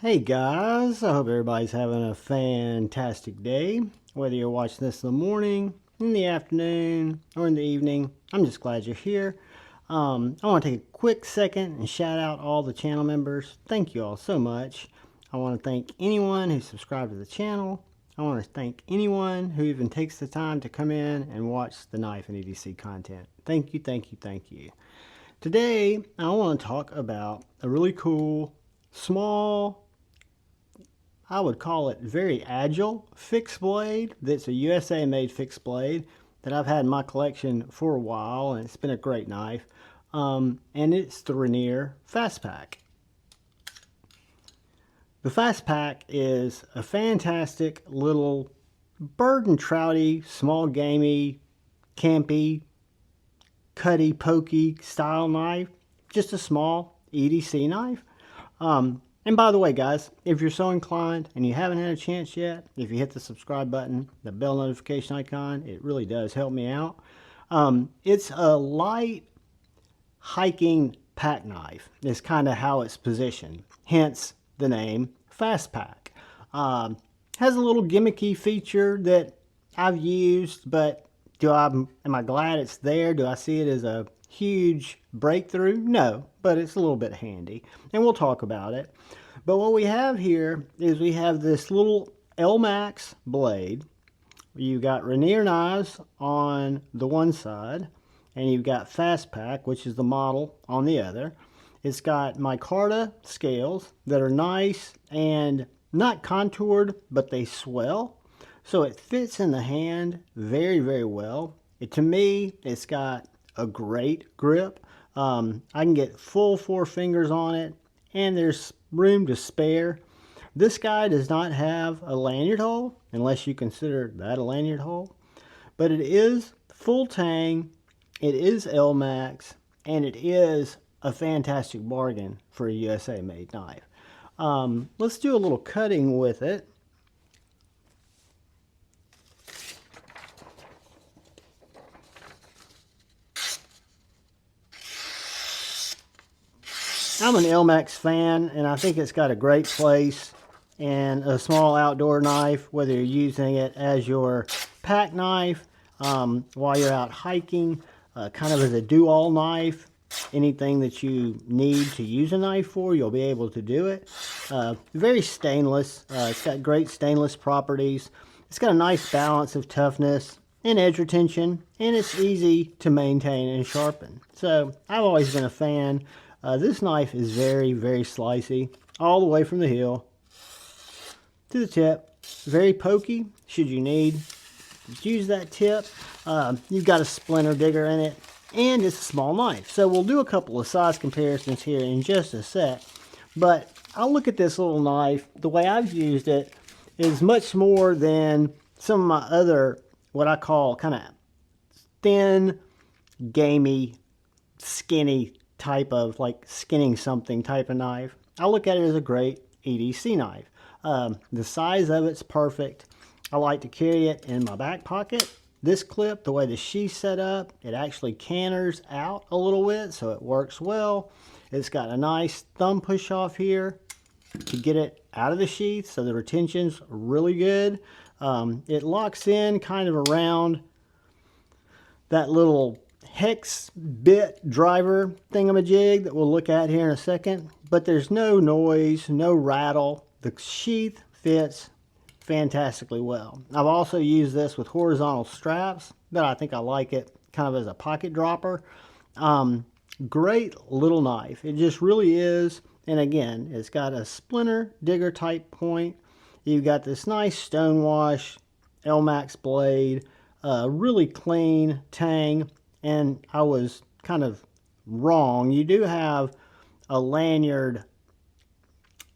Hey guys, I hope everybody's having a fantastic day. Whether you're watching this in the morning, in the afternoon, or in the evening, I'm just glad you're here. I want to take a quick second and shout out all the channel members. Thank you all so much. I want to thank anyone who subscribed to the channel. I want to thank anyone who even takes the time to come in and watch the knife and EDC content. Thank you, thank you, thank you. Today, I want to talk about a really cool, small, I would call it very agile fixed blade that's a USA made fixed blade that I've had in my collection for a while, and it's been a great knife. And it's the Rainier Fastpak. The Fastpak is a fantastic little bird and trouty, small gamey, campy, cutty, pokey style knife. Just a small EDC knife. And by the way, guys, if you're so inclined and you haven't had a chance yet, if you hit the subscribe button, the bell notification icon, it really does help me out. It's a light hiking pack knife. It's kind of how it's positioned, hence the name Fastpak. Has a little gimmicky feature that I've used, but am I glad it's there? Do I see it as a huge breakthrough? No, but it's a little bit handy, and we'll talk about it. But what we have here is we have this little Elmax blade. You've got Rainier knives on the one side, and you've got Fastpak, which is the model, on the other. It's got micarta scales that are nice and not contoured, but they swell. So it fits in the hand very, very well. To me, it's got a great grip. I can get full 4 fingers on it, and there's room to spare. This guy does not have a lanyard hole, unless you consider that a lanyard hole. But it is full tang, it is Elmax, and it is a fantastic bargain for a USA made knife. Let's do a little cutting with it. I'm an Elmax fan, and I think it's got a great place in a small outdoor knife, whether you're using it as your pack knife while you're out hiking, kind of as a do-all knife. Anything that you need to use a knife for, you'll be able to do it. Very stainless. It's got great stainless properties. It's got a nice balance of toughness and edge retention, and it's easy to maintain and sharpen. So I've always been a fan. This knife is very, very slicey, all the way from the heel to the tip. Very pokey, should you need to use that tip. You've got a splinter digger in it, and it's a small knife. So we'll do a couple of size comparisons here in just a sec. But I'll look at this little knife. The way I've used it is much more than some of my other, what I call kind of thin, gamey, skinny type of, like skinning something type of knife. I look at it as a great EDC knife. The size of it's perfect. I like to carry it in my back pocket. This clip, the way the sheath's set up, it actually canters out a little bit, so it works well. It's got a nice thumb push off here to get it out of the sheath, so the retention's really good. It locks in kind of around that little hex bit driver thingamajig that we'll look at here in a second, but there's no noise, no rattle. The sheath fits fantastically well. I've also used this with horizontal straps, but I think I like it kind of as a pocket dropper. Great little knife. It just really is. And again, it's got a splinter digger type point. You've got this nice stonewash Elmax blade, really clean tang. And I was kind of wrong. You do have a lanyard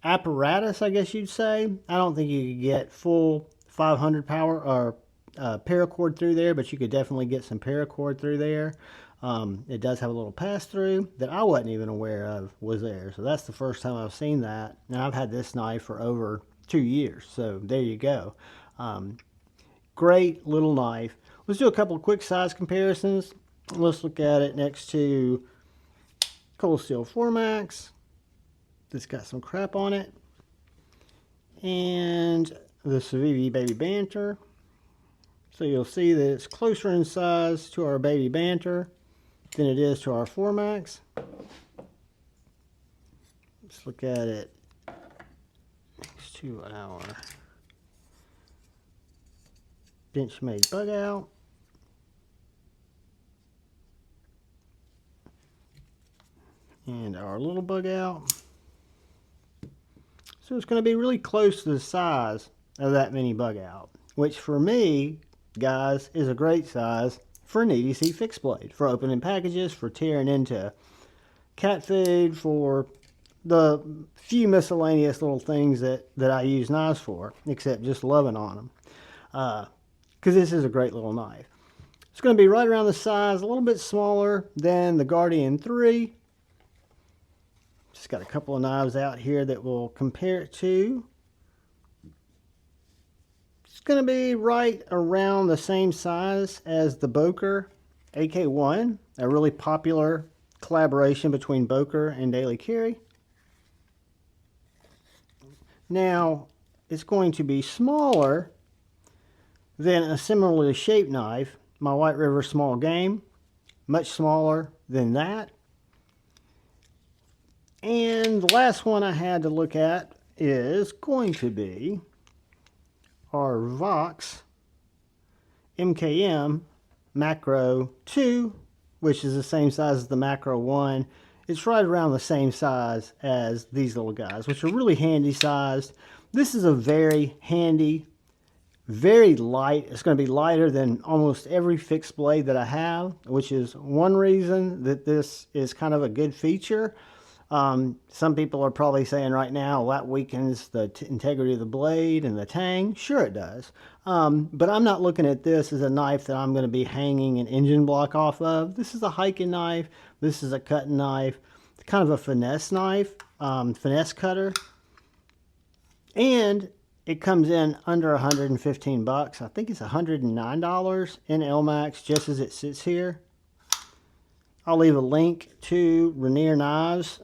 apparatus, I guess you'd say. I don't think you could get full 500 power or paracord through there, but you could definitely get some paracord through there. It does have a little pass-through that I wasn't even aware of was there. So that's the first time I've seen that. And I've had this knife for over 2 years. So there you go. Great little knife. Let's do a couple of quick size comparisons. Let's look at it next to Cold Steel 4 Max. It's got some crap on it. and the Civivi Baby Banter. So you'll see that it's closer in size to our Baby Banter than it is to our 4Max. Let's look at it next to our Benchmade bug out. And our little bug out. So it's going to be really close to the size of that mini bug out, which for me, guys, is a great size for an EDC fixed blade, for opening packages, for tearing into cat food, for the few miscellaneous little things that I use knives for, except just loving on them. Because this is a great little knife. It's going to be right around the size, a little bit smaller than the Guardian 3. Just got a couple of knives out here that we'll compare it to. It's going to be right around the same size as the Boker AK1, a really popular collaboration between Boker and Daily Carry. Now, it's going to be smaller than a similarly shaped knife, my White River Small Game, much smaller than that. And the last one I had to look at is going to be our Vox MKM Macro 2, which is the same size as the Macro 1. It's right around the same size as these little guys, which are really handy sized. This is a very handy, very light. It's going to be lighter than almost every fixed blade that I have, which is one reason that this is kind of a good feature. Some people are probably saying right now, well, that weakens the integrity of the blade and the tang. Sure it does. But I'm not looking at this as a knife that I'm going to be hanging an engine block off of. This is a hiking knife. This is a cutting knife. It's kind of a finesse knife, finesse cutter. And it comes in under 115 bucks. I think it's $109 in Elmax just as it sits here. I'll leave a link to Rainier knives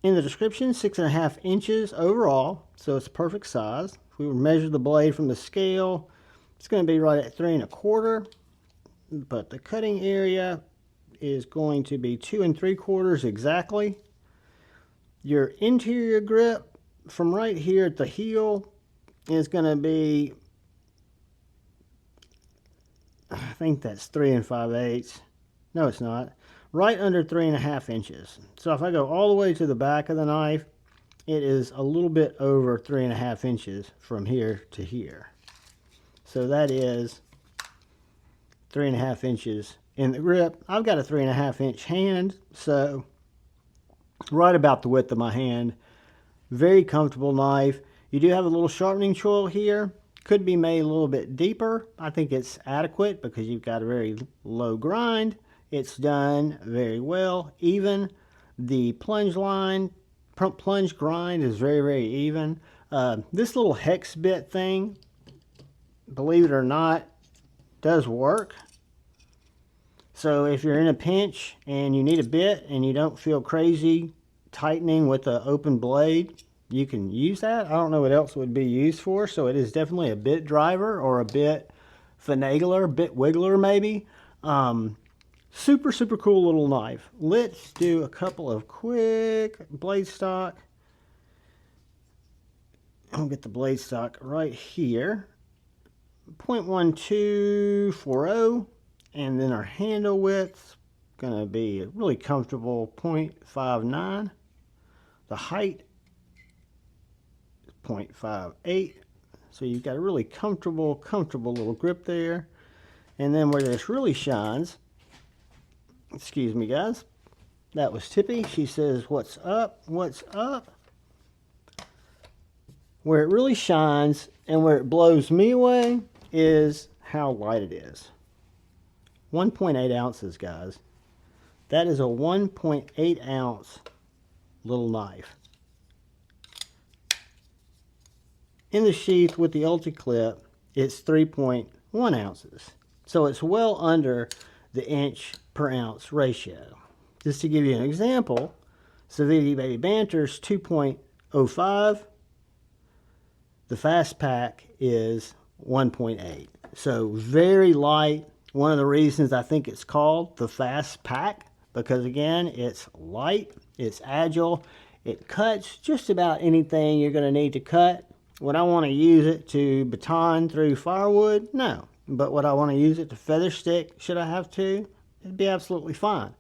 in the description. 6.5 inches overall, so it's perfect size. If we measure the blade from the scale, it's going to be right at 3 1/4, but the cutting area is going to be 2 3/4 exactly. Your interior grip from right here at the heel is going to be, I think that's 3 5/8. No, it's not. Right under 3.5 inches. So if I go all the way to the back of the knife, it is a little bit over 3.5 inches from here to here. So that is 3.5 inches in the grip. I've got a 3.5 inch hand, so right about the width of my hand. Very comfortable knife. You do have a little sharpening choil here. Could be made a little bit deeper. I think it's adequate because you've got a very low grind. It's done very well, even. The plunge line, plunge grind is very, very even. This little hex bit thing, believe it or not, does work. So if you're in a pinch and you need a bit and you don't feel crazy tightening with an open blade, you can use that. I don't know what else it would be used for, so it is definitely a bit driver or a bit finagler, bit wiggler maybe. Super, super cool little knife. Let's do a couple of quick blade stock. I'll get the blade stock right here. 0.1240, and then our handle width going to be a really comfortable 0.59. The height is 0.58. So you've got a really comfortable little grip there. And then where this really shines, excuse me guys, that was Tippy. She says, what's up, what's up? Where it really shines and where it blows me away is how light it is. 1.8 ounces, guys. That is a 1.8 ounce little knife. In the sheath with the Ulti-Clip, it's 3.1 ounces. So it's well under the inch per ounce ratio. Just to give you an example, Civivi Baby Banter's 2.05 The Fastpak is 1.8. So very light. One of the reasons I think it's called the Fastpak, because again, it's light, it's agile, it cuts just about anything you're going to need to cut. Would I want to use it to baton through firewood? No. But would I want to use it to feather stick? Should I have to? It'd be absolutely fine.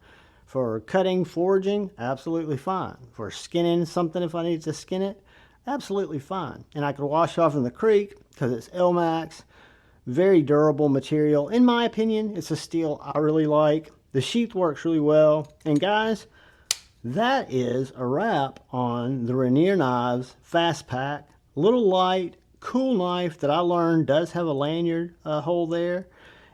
For cutting, forging, absolutely fine. For skinning something, if I need to skin it, absolutely fine. And I could wash off in the creek because it's Elmax. Very durable material. In my opinion, it's a steel I really like. The sheath works really well. And guys, that is a wrap on the Rainier Knives Fastpak. Little light, cool knife that I learned does have a lanyard hole there.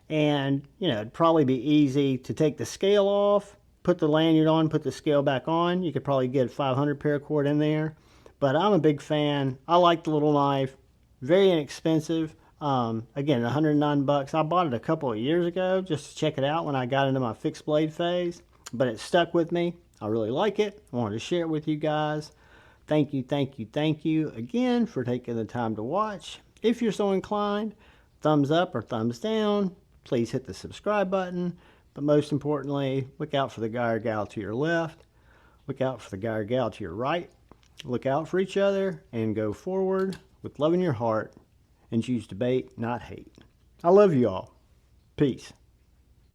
And, you know, it'd probably be easy to take the scale off, put the lanyard on, put the scale back on. You could probably get a 500 paracord in there. But I'm a big fan. I like the little knife. Very inexpensive. Again, 109 bucks. I bought it a couple of years ago just to check it out when I got into my fixed blade phase. But it stuck with me. I really like it. I wanted to share it with you guys. Thank you, thank you, thank you again for taking the time to watch. If you're so inclined, thumbs up or thumbs down. Please hit the subscribe button. But most importantly, look out for the guy or gal to your left. Look out for the guy or gal to your right. Look out for each other and go forward with love in your heart and choose debate, not hate. I love you all. Peace.